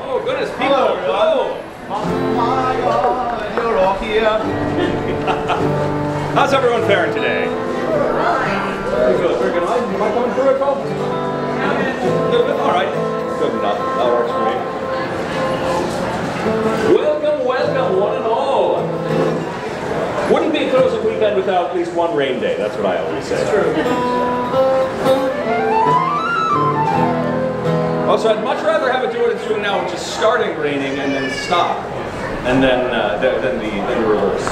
Oh, goodness, people. Hello. Oh, my God, you're all here. How's everyone faring today? Very good, very good. Am I coming through at all? All right. Good enough. That works for me. Welcome, welcome, one and all. Wouldn't be a closing weekend without at least one rain day. That's what I always say. It's true. Also, I'd much rather have it do what it's doing now, which is starting raining and then stop, and then the reverse.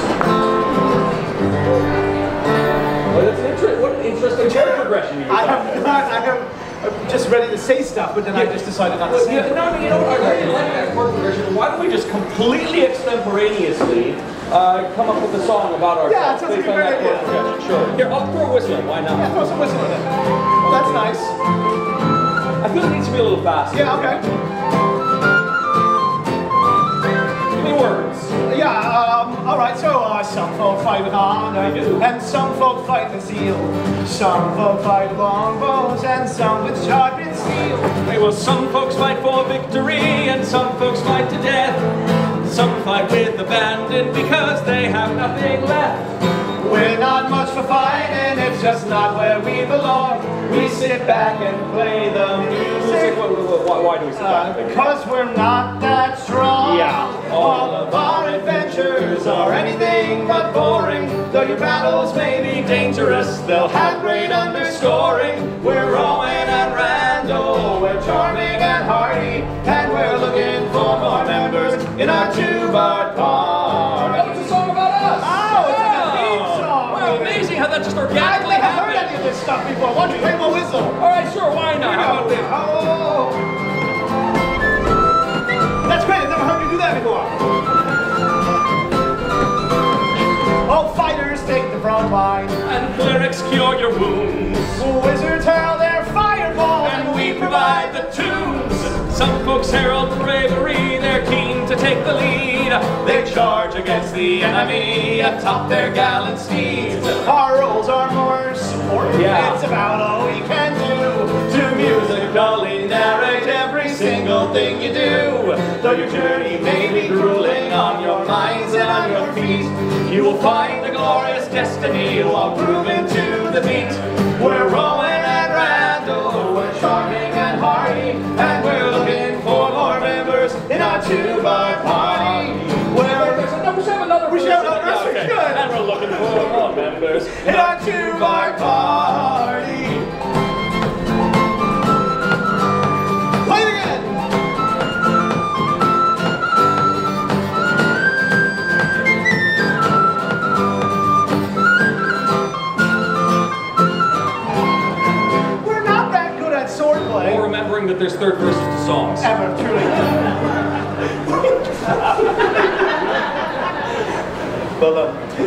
Well, that's what an interesting chord progression you I'm just ready to say stuff, but then I just decided not to say it. No, you know what? I really like that chord progression. Why don't we just completely extemporaneously come up with a song about ourselves? Yeah, that sounds like a great idea. Sure. Here, I'll throw a whistle in. Why not? Yeah, throw some whistle in it. Well, that's nice. I feel it needs to be a little faster. Yeah, okay. Give me words. Yeah, alright, so some folk fight with honor, and some folk fight with zeal. Some folk fight with longbows, and some with sharpened steel. Hey, well, some folks fight for victory, and some folks fight to death. Some fight with abandon because they have nothing left. We're not much for fighting, it's just not where we belong. We sit back and play the music. Why do we sit back? Because we're not that strong. Yeah. All of our adventures are anything but boring. Though your battles may be dangerous, they'll have great underscoring. We're Rowan and Randall, we're charming and hearty, and we're looking for more members in our two-bar party. Oh, it's a song about us! Oh, it's like a theme song! Wow, amazing how that just organically I've never happened. heard any of this stuff before. Why don't you play my whistle? Alright, sure, why not? How about this? Oh. That's great, I've never heard you do that before. Oh, fighters take the front line, And clerics cure your wounds. wizards hurl their fireballs, And we provide the tunes. Some folks herald bravery, they're keen to take the lead. They charge against the enemy atop their gallant steeds. our roles are more sport. Yeah. It's about all we can do to musically narrate every single thing you do. Though your journey may be grueling on your minds and on your feet, you will find a glorious destiny while grooving to the beat. We're Rowan and Randall, we're charming and hearty, and we're looking for more members in our two-bar party. We should have another We should have another verse, we Okay. should. And we're looking for more members in our two-bar party. Play it again. We're not that good at swordplay. Or remembering that there's third verses to songs. Ever, truly.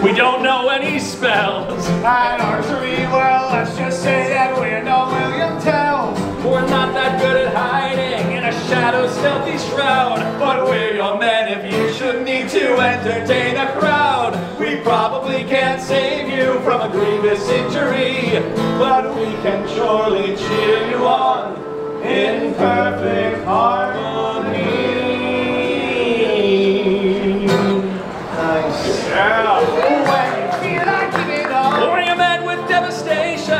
We don't know any spells. At archery, well, let's just say that we're no William Tell. We're not that good at hiding in a shadow's stealthy shroud. But we're your men if you should need to entertain a crowd. We probably can't save you from a grievous injury, but we can surely cheer you on in perfect harmony. Nice. Yeah. When you feel like giving up, Or you're met with devastation,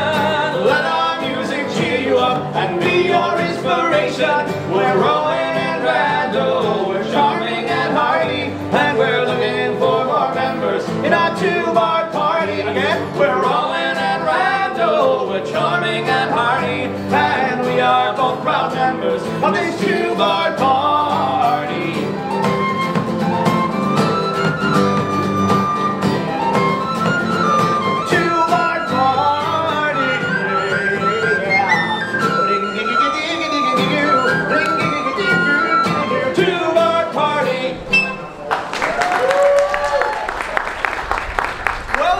let our music cheer you up and be your inspiration. We're Rowan and Randall, we're charming and hearty, and we're looking for more members in our two-bar party. Again, we're Rowan and Randall, we're charming and hearty, and we are both proud members of this two-bar party. Two-bar party, yeah. Two-bar party. Well.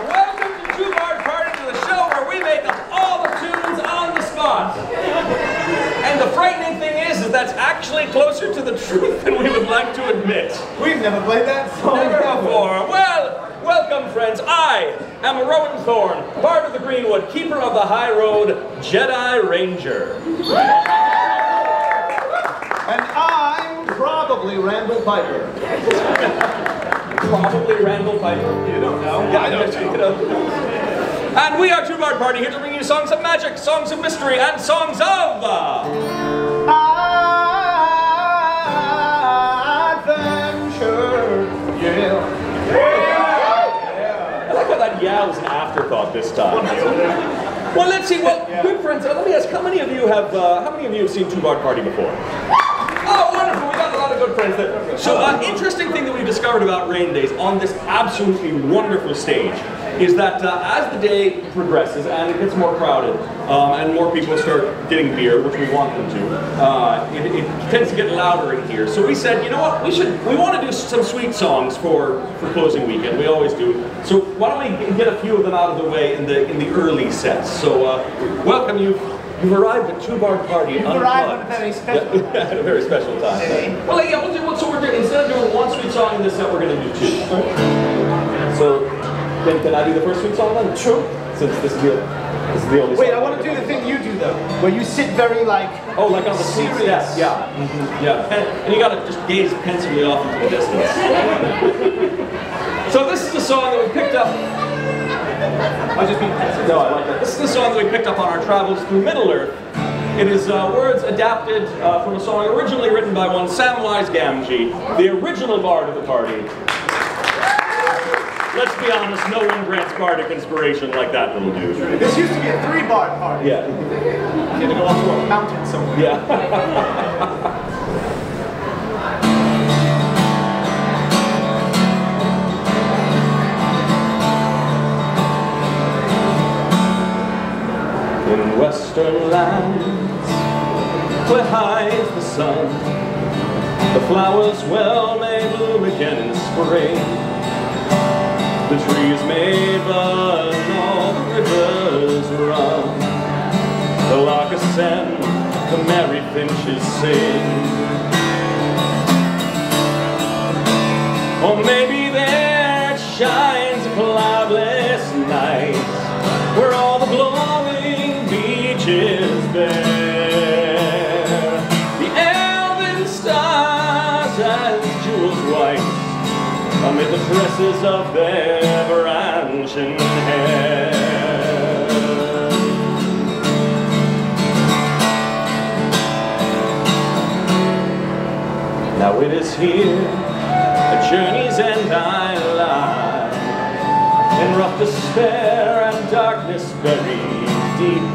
welcome to Two Bar Party, to the show where we make up all the tunes on the spot. And the frightening thing is that's actually never played that song. Never before. Well, welcome, friends. I am Rowan Thorne, part of the Greenwood, keeper of the high road, Jedi Ranger. And I'm probably Randall Piper. Probably Randall Piper. You don't know. Yeah, I don't know. And we are Two Bard Party, here to bring you songs of magic, songs of mystery, and songs of adventure. Yeah. I like how that yeah was an afterthought this time. Well, let's see. Well, good friends. Let me ask: how many of you have seen Two Bard Party before? Oh, wonderful! We got a lot of good friends there. So, interesting thing that we've discovered about rain days on this absolutely wonderful stage is that as the day progresses and it gets more crowded and more people start getting beer, which we want them to, it tends to get louder in here. So we said, you know what? We want to do some sweet songs for closing weekend. We always do. So why don't we get a few of them out of the way in the early sets? So welcome you. You've arrived at Two Bard Party. You've arrived at a very special time. At a very special time. Well, yeah, we'll do what we're doing. Instead of doing one sweet song in this set, we're going to do two. So, can I do the first sweet song then? True. Since this is the only song. Wait, I want to do the thing you do though, where you sit very like... Oh, like on the sweet step. Yeah. Yeah. And you got to just gaze pensively off into the distance. So this is the song that we picked up. I'll just be pensive. No, I like that. This is the song that we picked up on our travels through Middle-earth. It is words adapted from a song originally written by one Samwise Gamgee, the original bard of the party. Let's be honest, no one grants bardic inspiration like that little dude. This used to be a 3-bard party. Yeah. You had to go up to a mountain somewhere. Yeah. In western lands, where hides the sun, the flowers well may bloom again in spring. The trees may bud and all the rivers run. The lark ascend, the merry finches sing. Or maybe there shines a cloudless night, where all the glowing beaches bear the elven stars as jewels white amid the tresses of their branching hair. Now it is here, at journey's end I lie, in rough despair and darkness buried deep,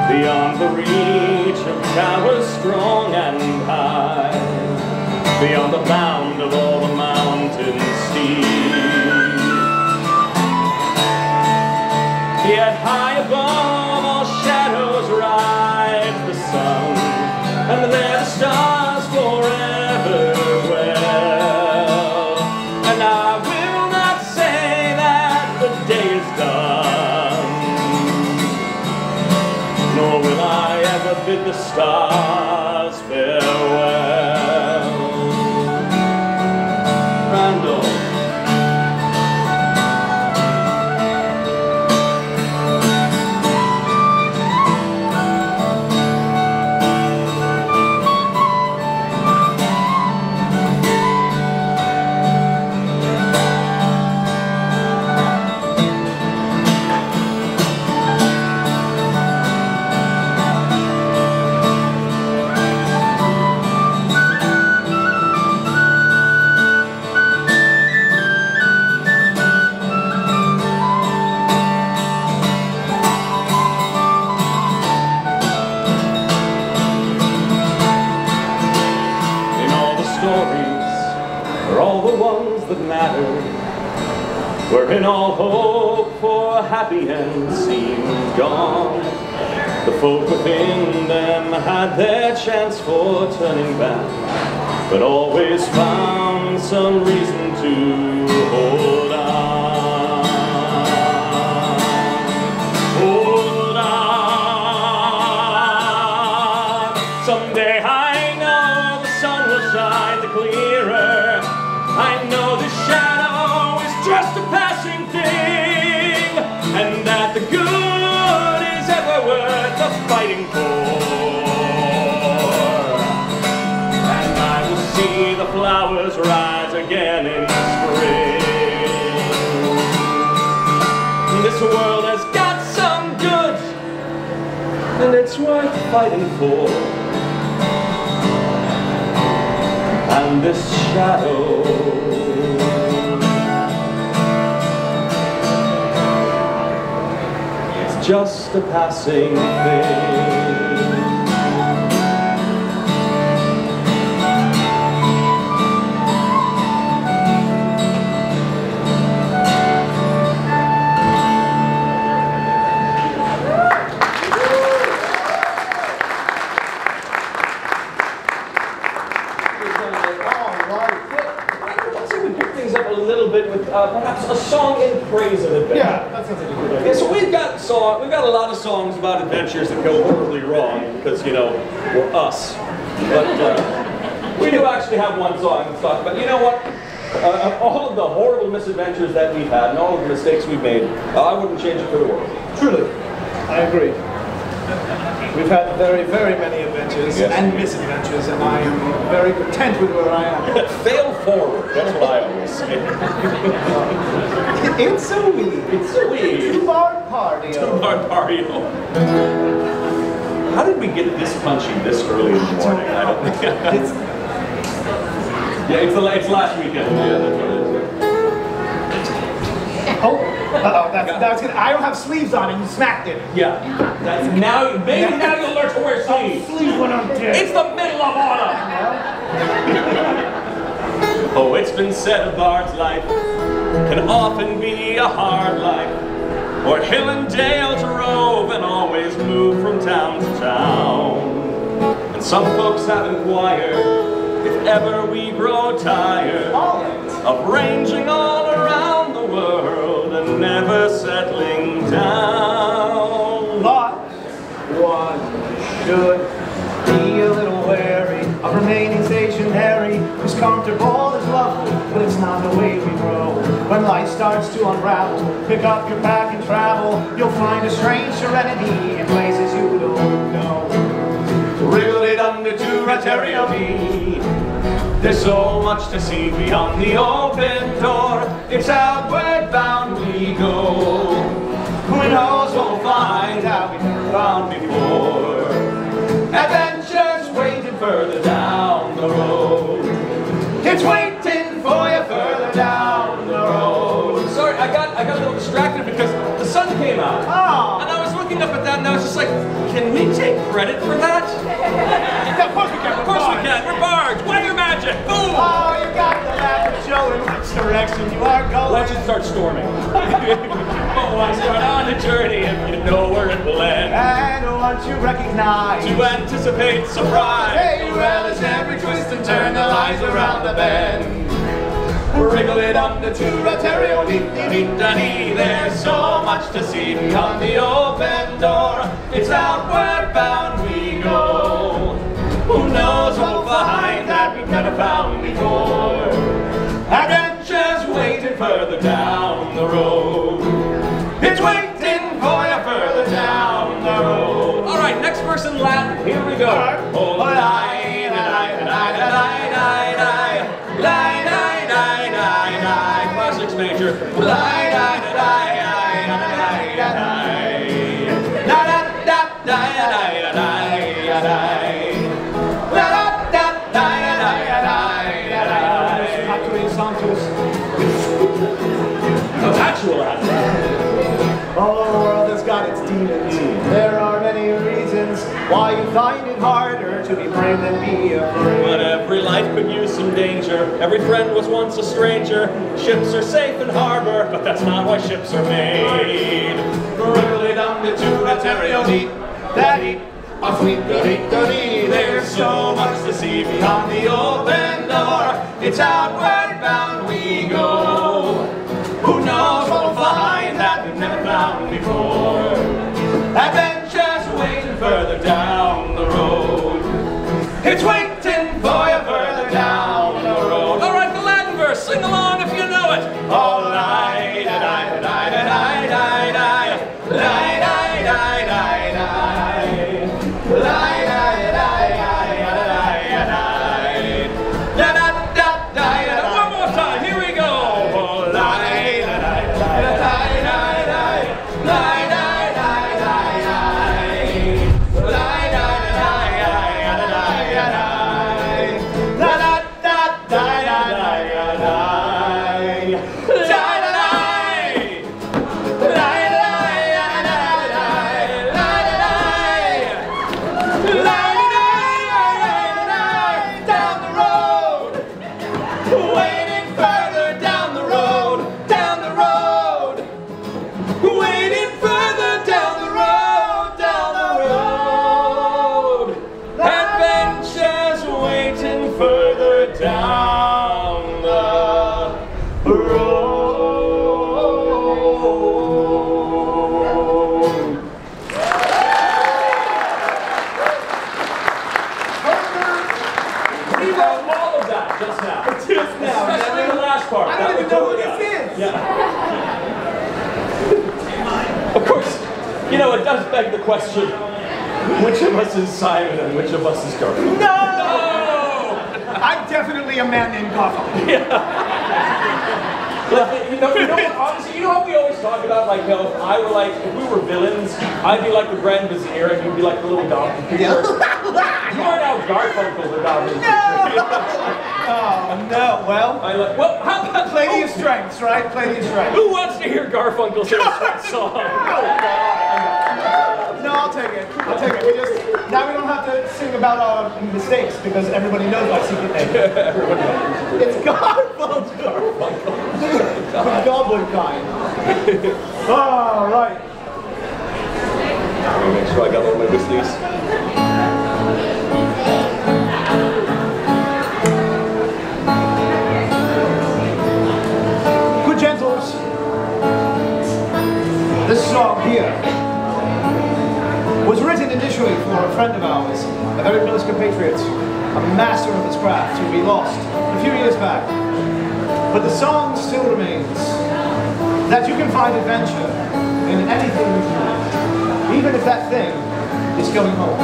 beyond the reach of towers strong and high, beyond the bound of all the mountains steep. Yet high above all shadows rides the sun, and there the stars forever dwell. And I will not say that the day is done, nor will I ever bid the stars farewell. Randall. Wherein all hope for a happy end seemed gone. The folk within them had their chance for turning back, but always found some reason to hold on. Hold on. Someday I know the sun will shine the clearer, flowers rise again in spring. This world has got some good, and it's worth fighting for. And this shadow is just a passing thing. Perhaps a song in praise of adventure. Yeah, that sounds like a good idea. Yeah, so we've got a lot of songs about adventures that go horribly wrong because, you know, we're us. But we do actually have one song to talk about. You know what? All of the horrible misadventures that we've had and all of the mistakes we've made, I wouldn't change it for the world. Truly, I agree. We've had very, very many adventures and misadventures, and I am very content with where I am. Fail forward, that's what I always say. It's so weird. It's so weird. Two-bar party. Two-bar party. How did we get this punchy this early in the morning? I don't know. It's last weekend. Yeah, that's what it is. That's good. I don't have sleeves on, and you smacked it. Yeah. Now you'll learn to wear sleeves. Sleeves when I'm dead. It's the middle of autumn. Oh, it's been said a bard's life can often be a hard life, or hill and dale to rove and always move from town to town. And some folks have inquired if ever we grow tired of ranging all around the world and never settling down. But one should be a little wary of remaining stationary. Who's comfortable is lovely, but it's not the way we grow. When life starts to unravel, pick up your pack and travel. You'll find a strange serenity in places you don't know. Wriggle it under to Raterioti. There's so much to see beyond the open door. It's outward bound we go. Who knows what we'll find out we've never found before. Adventures waiting further down the road. It's waiting for you further down the road. Sorry, I got a little distracted because the sun came out. Oh. And I was looking up at that and I was just like, can we take credit for that? Yeah, of course we can. Of course we can. We're bards. Weather magic. Boom. Oh, you got the map of showing which direction you are going. Let's just start storming. Oh, I start on a journey if you know where it will end. And once you recognize To anticipate surprise. Hey, To relish every twist and turn the lies around the bend. Wriggle it under to Roterio, dee-dee-dee-dee. There's so much to see beyond the open door. It's outward bound we go. Who knows what we'll find that we've never found before. Adventures waiting further down the road. It's waiting for you further down the road. All right, next verse in Latin. Here we go. Oh, classics major. All the world has got its demons. There are many reasons why you find it harder to be brave than be afraid. But every life could use some danger. Every friend was once a stranger. Ships are safe in harbor, but that's not why ships are made. Really down to Ontario, daddy, a sweet goody. There's so much to see beyond the open door. It's outward bound we go. Who knows what we'll find that we've never found before. Adventures waiting further down the road. It's waiting for you further down the road. All right, the Latin verse, sing along if you know it. All right, know who this is! Yeah. Of course, you know, it does beg the question, which of us is Simon and which of us is Garfunkel? No! I'm definitely a man named Garfunkel. You know what, honestly, you know how we always talk about, like, you know, if we were villains, I'd be like the Grand Vizier and you'd be like the little donkey creature. You are now Garfunkel the donkey creature. Oh, no, well, how about play to your strengths, right? Play to your strengths. Who wants to hear Garfunkel's song? No, I'll take it. I'll take it. Now we don't have to sing about our mistakes because everybody knows my secret name. It's Garfunkel. The goblin kind. All right. Let me make sure I got all my whistlies. Good gentles, this song here was written initially for a friend of ours, a very close compatriot, a master of his craft who we lost a few years back. But the song still remains, that you can find adventure in anything you do, even if that thing is going home.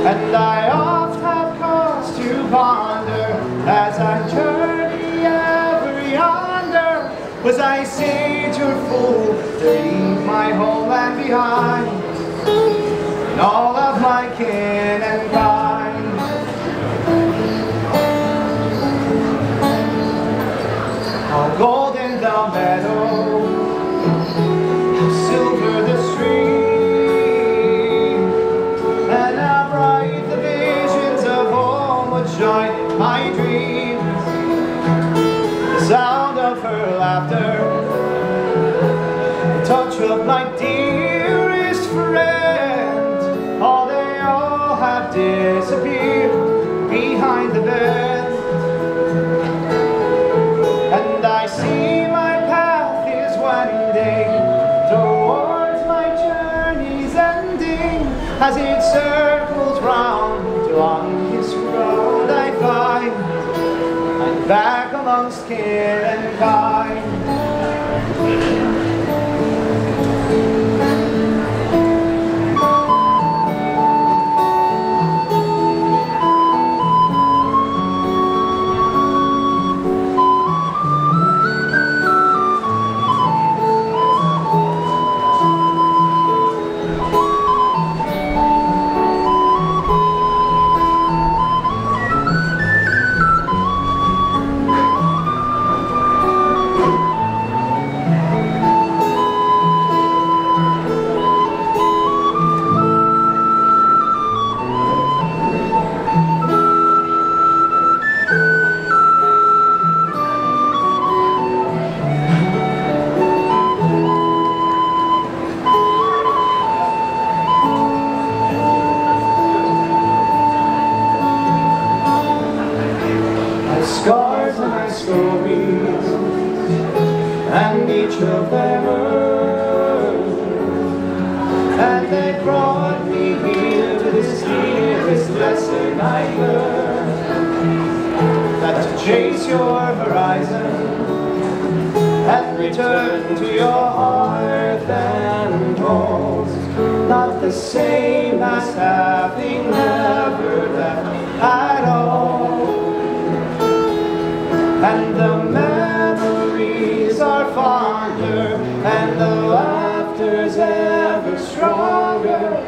And I oft have cause to ponder as I journey ever yonder. Was I sage or fool to leave my homeland behind, and all of my kin and kind? How golden the meadow, how silver the stream, and how bright the visions of home would shine in my dreams. The sound of her laughter, the touch of my dearest friend, they all have disappeared behind the bend. And I see my path is winding towards my journey's ending. As it circles round till on this road I find I'm back amongst kin and kind. Scars and my stories, and each of them earned, and they brought me here to this dearest lesson I learned, that to chase your horizon and return to your hearth and home's not the same as having never left at all. And the memories are fonder, and the laughter's ever stronger,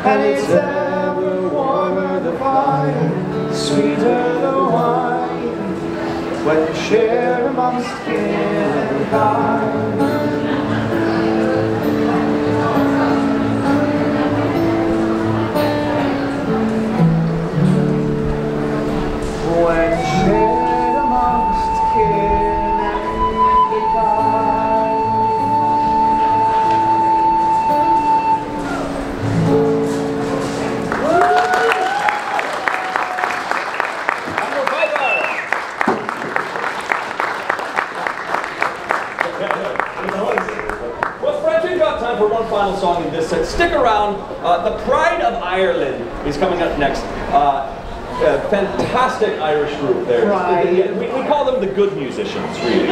And it's ever warmer the fire, sweeter the wine, when shared amongst kin and kind. When shared amongst kin and kind. Well, friends, we've got time for one final song in this set. Stick around. The Pride of Ireland is coming up next. Fantastic Irish group there. Right. We call them the good musicians, really.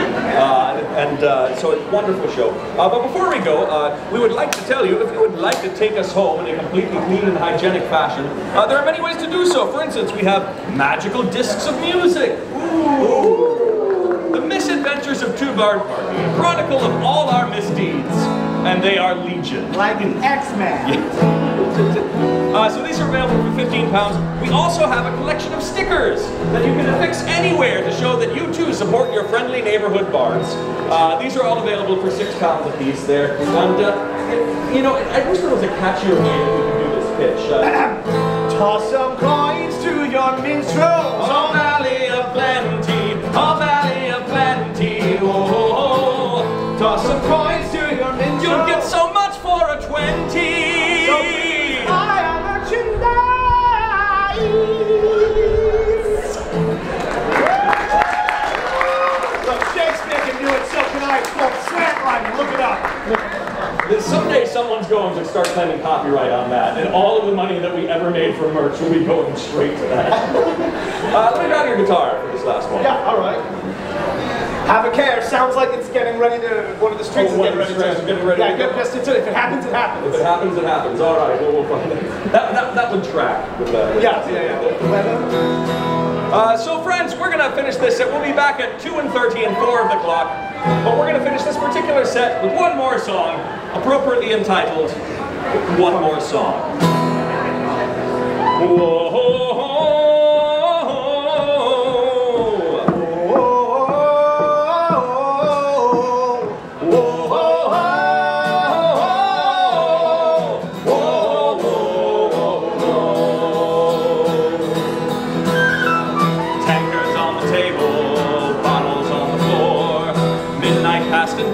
So it's a wonderful show. But before we go, we would like to tell you, if you would like to take us home in a completely clean and hygienic fashion, there are many ways to do so. For instance, we have magical discs of music. Ooh. The Misadventures of Two Barn Party, a chronicle of all our misdeeds. And they are legion. Like an X-Man. Yeah. So these are available for £15. We also have a collection of stickers that you can affix anywhere to show that you too support your friendly neighborhood bars. These are all available for £6 a piece there. And, you know, I wish there was a catchier way that we could do this pitch. Toss some coins to your minstrels. Oh, Valley of Plenty, oh, Valley of Plenty, oh. Toss some coins to your minstrels. You'll get so much for a 20. Look it up. Someday someone's going to start claiming copyright on that, and all of the money that we ever made from merch will be going straight to that. Let me grab your guitar for this last one. Yeah, all right. Have a care. Sounds like it's getting ready to. One of the strings is getting ready to. Yeah, get just into it. If it happens, it happens. If it happens, it happens. All right, we'll find it. That would track with that. Yeah. So friends, we're going to finish this set. We'll be back at 2:30 and 4 of the clock. But we're going to finish this particular set with one more song, appropriately entitled, One More Song. Whoa,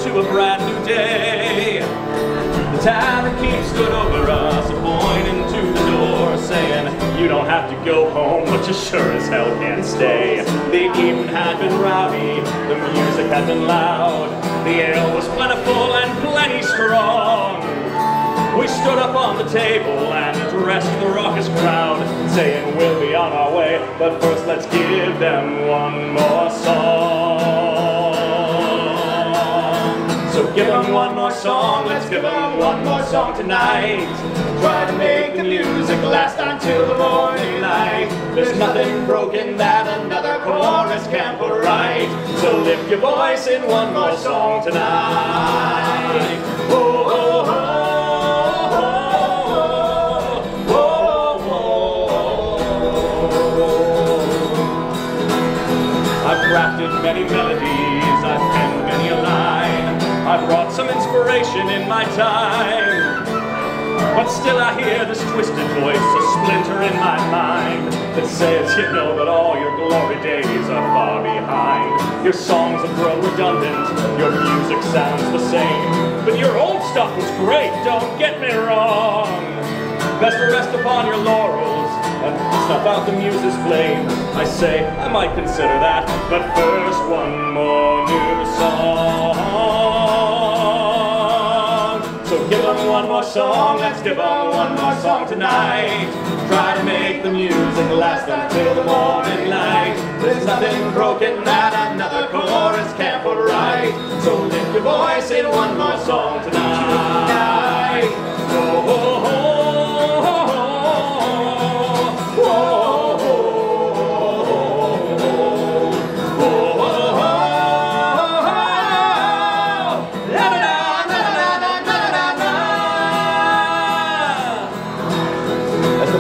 into a brand new day. The tavern keeps stood over us, pointing to the door, saying, you don't have to go home, but you sure as hell can't stay. The evening had been rowdy, the music had been loud, the ale was plentiful and plenty strong. We stood up on the table and addressed the raucous crowd, saying we'll be on our way, but first let's give them one more song. So give them one more song, let's give them one more song tonight. Try to make the music last until the morning light. There's nothing broken that another chorus can't put right. So lift your voice in one more song tonight. Oh, oh, oh. I've crafted many melodies, I've penned many a line, I've brought some inspiration in my time. But still I hear this twisted voice, a splinter in my mind, that says, you know that all your glory days are far behind. Your songs have grown redundant, your music sounds the same, but your old stuff was great, don't get me wrong. Best to rest upon your laurels and snuff out the muse's flame. I say, I might consider that, but first one more new song. So give them one more song, let's give them one more song tonight. Try to make the music last until the morning light. There's nothing broken that another chorus can't put right. So lift your voice in one more song tonight. Oh, oh, oh.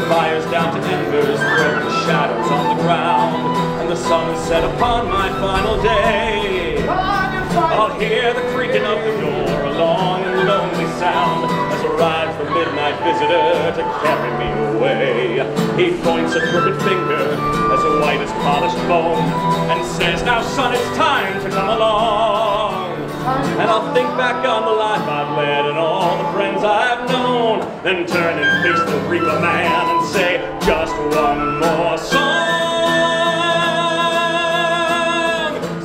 fire's down to embers, thread the shadows on the ground, and the sun is set upon my final day. I'll hear the creaking of the door, a long and lonely sound, as arrives the midnight visitor to carry me away. He points a crooked finger as white as polished bone, and says, "Now son, it's time to come along." And I'll think back on the life I've led and all the friends I've known, then turn and face the reaper man and say, "Just one more song."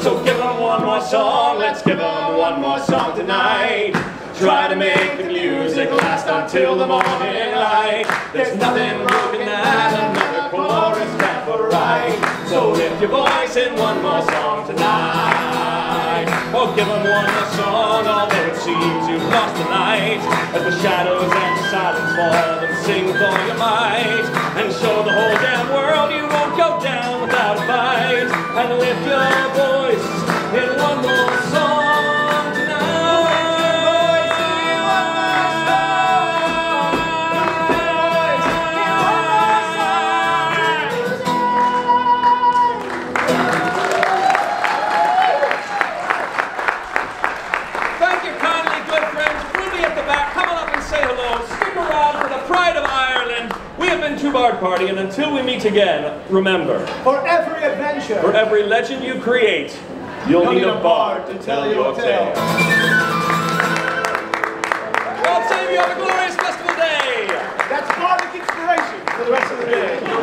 So give them one more song, let's give them one more song tonight. Try to make the music last until the morning light. There's nothing broken that another chorus can't put right. So lift your voice in one more song tonight. Or give them one more song, although it seems you've lost the night. As the shadows and the silence fall, and sing with all your might, and show the whole damn world you won't go down without a fight. And lift your voice in one more song tonight. Thank you kindly, good friends. Ruby at the back, come on up and say hello. Stick around for the pride of Ireland. We have been Two Bard Party, and until we meet again, remember, For every adventure, for every legend you create, you'll need a bard to tell your tale. God save you, have a glorious festival day! that's bardic inspiration for the rest of the day.